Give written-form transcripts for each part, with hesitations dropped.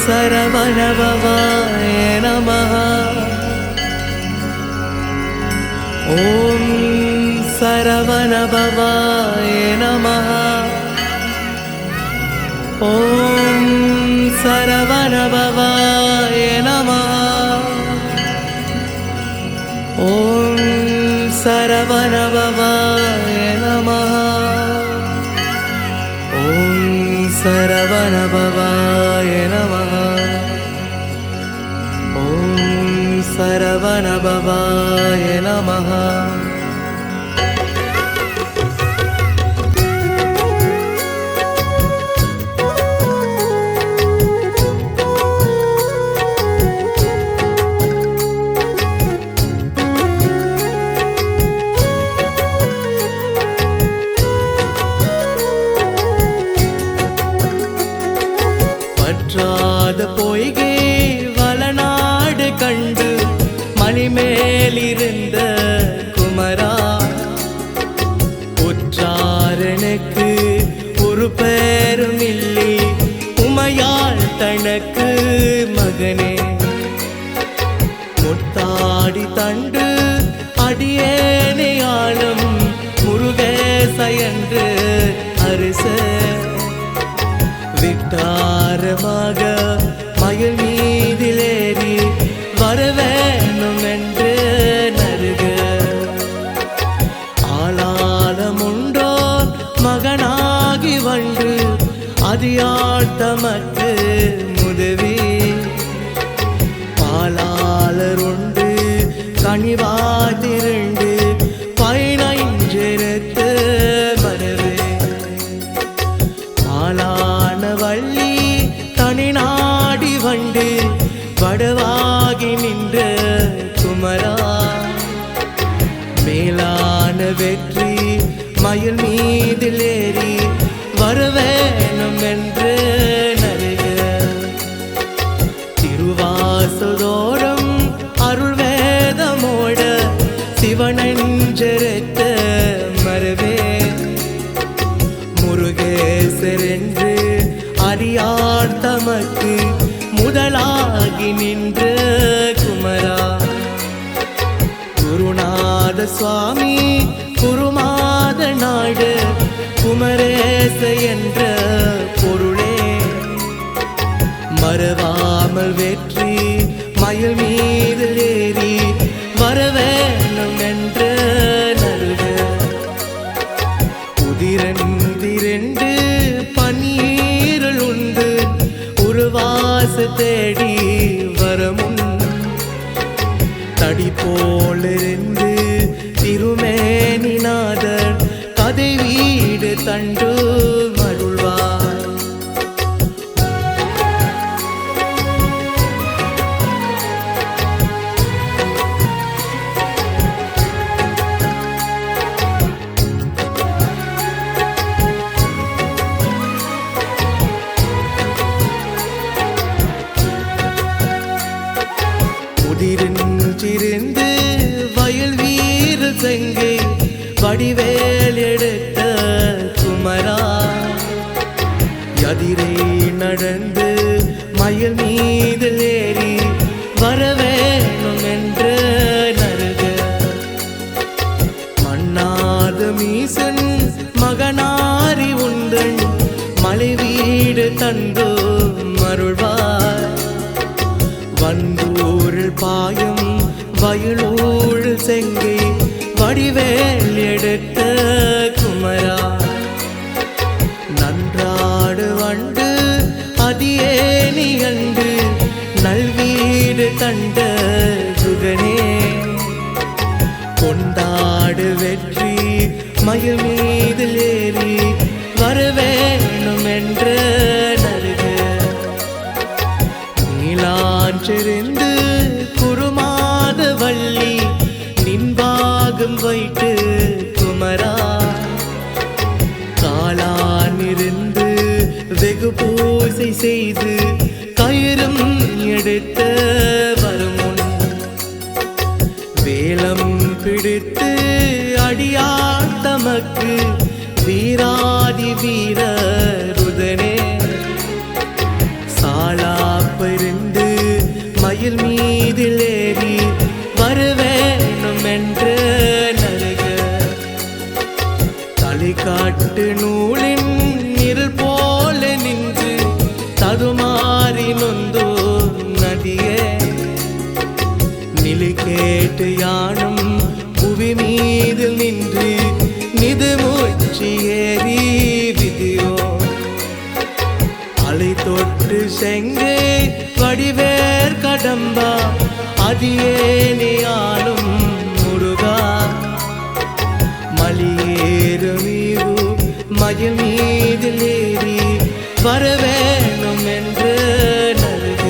சரவணபவாய நமஹ. ஓம் சரவணபவாய நமஹ. ஓம் சரவணபவாய நமஹ. ஓம் சரவணபவாய நமஹ. ஓம் சரவணபவாய நமஹ. ஓம் சரவணபவாய நமஹ. பற்றாத பொய்கை வளநாடு கண்டு மணிமேலிருந்த குமரா, உற்றாரனுக்கு ஒரு பேரும் இல்லை உமையாள் தனக்கு மகனே. முத்தாடி தண்டு அடியேனை ஆளும் முருகேசையன்று அரச விட்டாரமாக மயில் மீதிலேறி வரவேணும் என்று நருக. ஆளாளமுண்டோ மகனாகி வந்து அதியாழ்த்தமக்கு முதுவி. பாலாளருண்டு கனிவாதிரண்டு பயனஞ்செருத்து மரவே. ஆளான வள்ளி தனி நாடி வண்டு வடவாகி நின்ற குமரா, மேலான வெற்றி மயில் மீதிலேறி வரவேணும் என்று நருக. திருவாசதோறும் அருள் வேதமோட சிவனஞ்செருத்த மரவே. முருகேசரென்று அறியார் தமக்கு முதலாகி நின்ற குமரா, குருநாத சுவாமி குருமாத நாடு குமரேச என்ற பொருளே. மறவாமல் வெற்றி மயில் மீது ஏறி வரவேணும் என்ற நருக. உதிரந்திரண்டு பன்னீருள் உண்டு உருவாச தேடி வரமுன் தடி போலிருந்து திருமேனிநாதர் கதை வீடு தண்டு மருள்வார். உதிரிருந்து வயல் வீர செங்கை வடிவேல் எடுத்த குமரா, எதிரே நடந்து மயில் மீது ஏறி வரவேணும் என்று நருக. மன்னாத மீசன் மகனாரி உந்தன் மலை வீடு தந்து மருள்வார். வந்தூரில் பாயும் வயலூழ் செங்கை வடிவேல் எடுத்த குமரா, நன்றாடு வண்டு அதியேனி கண்டு நல்வீடு கண்ட சுகனே. கொண்டாடு வெற்றி மயில் மீது ஏறி வரவேணும் என்ற நருக. நீலாஞ்செறிந்து குருமாத வள்ளி நின்பாகம் வைத்து குமரா, காலானிருந்து வெகு பூசை செய்து கயிறும் எடுத்த வருமுன் வேலம் பிடித்து அடியார் தமக்கு வீராதி வீரருதனே. சாலாப்ப மதாப்பிருந்து மயில் மீதில் ஏறி வரவேணும் என்று நல்க தலிகாட்டு நூலின் இருள் போல நின்று தடுமாறி நொந்தோ நதியே நிலை கேட்டு யானும் புவி மீதில் நின்று நிது மூச்சு ஏறி விதியோ அலை தொட்டு செங்கே வடிவேர் கடம்பா அதியேனியாலும் முருகா மலியேறு நீவு மயில் மீதில் ஏறி வரவேணும் என்று நல்க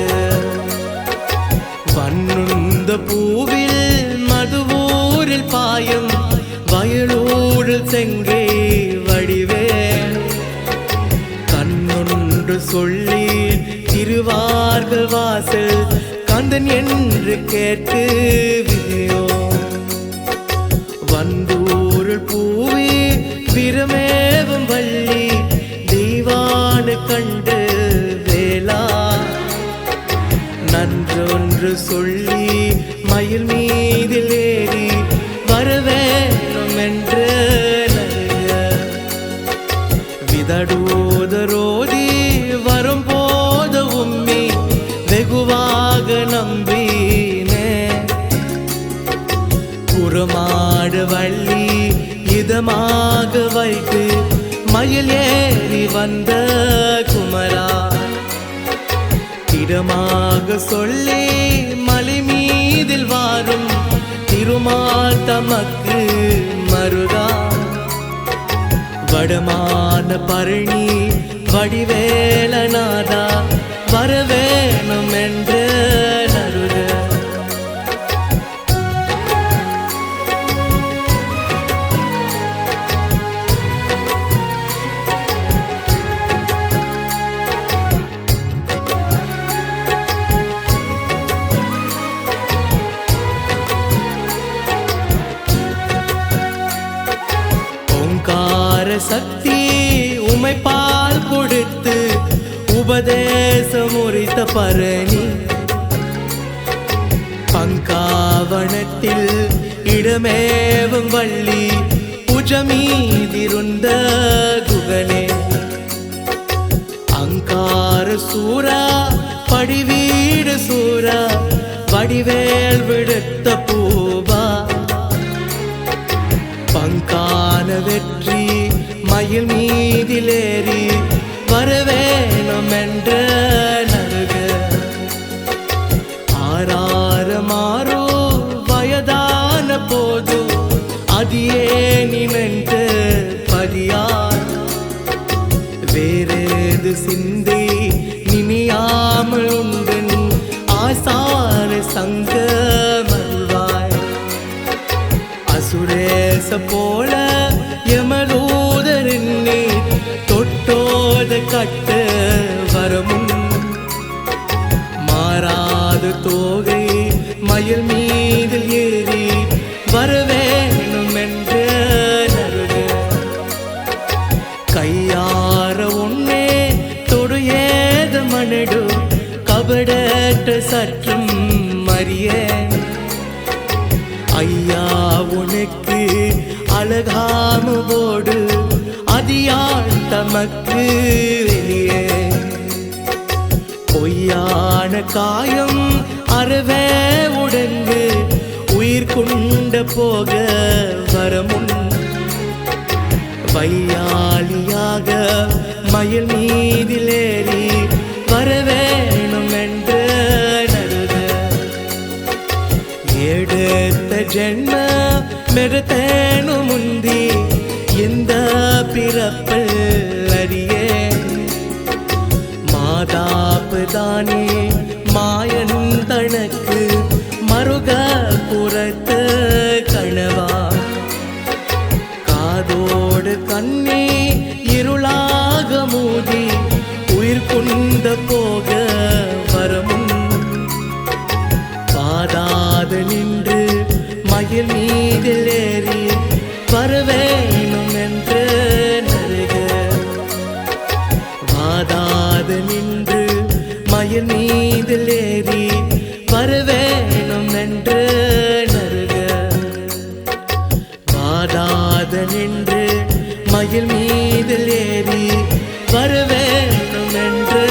வண்ணுந்த பூவில் மதுவூரில் பாயும் வயலூரில் செங்கே வடிவே கண்ணொன்று சொல்லி திருவார்கள் வாசல் கந்தன் என்று கேட்டு விதையோ வந்தூருள் பூவி விரமேவும் வள்ளி தெய்வானு கண்டு வேளா நன்றொன்று சொல்லி மயில் மீதில் ஏறி வரவேணும் என்று விதடோதரோதி வரும்போது உம்மி வெகுவாக நம்பினே புறமாடு வள்ளி இதமாக வைத்து மயில் ஏறி வந்த குமரா இடமாக சொல்லி மலை மீதில் வாரும் திருமால் தமக்கு மருகா வடமான பரணி வடிவேலநாதா வரவேணும் என்று நருக ஓங்கார சக்தி உமைப்பால் கொடுத்து உபதேசம் உரித்த பரணி பங்காவனத்தில் இடமேவும் வள்ளி புஜமீதிருந்த குகனே அங்கார சூரா படிவீடு சூரா வடிவேல் விடுத்த பூபா பங்கான வெற்றி மயில் மீதிலேறி வரவேணும் என்ற நருக ஆறாரமாரோ வயதான போது அதியே நினைந்து பதியார் வேறேது சிந்தை நினையாமல் உண்டன் ஆசார சங்க மல்வாய் அசுரேச போல யமலூதரின் தொட்டோத கட்ட வரமுன் மாறாது தோகை மயில் மீதில் ஏறி வரவேணும் என்று நருக கையார உன்னே தொடு ஏத மனடு கபடற்ற சற்றும் மறிய ஐயா உனக்கு அழகாமுவோடு அதியாள் தமக்கு வெளியே பொய்யான காயம் அறவே உடங்கு உயிர் கொண்ட போக வரமுன் வையாளியாக மயில் மீதிலேறி வரவேணும் என்று நருக எடுத்த ஜென்ம மெருத்தேனு முந்தி இந்த பிறப்பில் அறியே மாதாப்புதானே மாயன் தனக்கு மருக புறத்து கணவா காதோடு கண்ணே இருளாக மூடி உயிர் கொண்ட போக வரமுன் பாதாத நின்று மயில் மீதில் ஏறி வரவேணும் என்று நருக வாதாத நின்று மயில் மீதில் ஏறி வரவேணும் என்று நருக வாடாத நின்று மயில் மீதில் ஏறி வரவேணும் என்று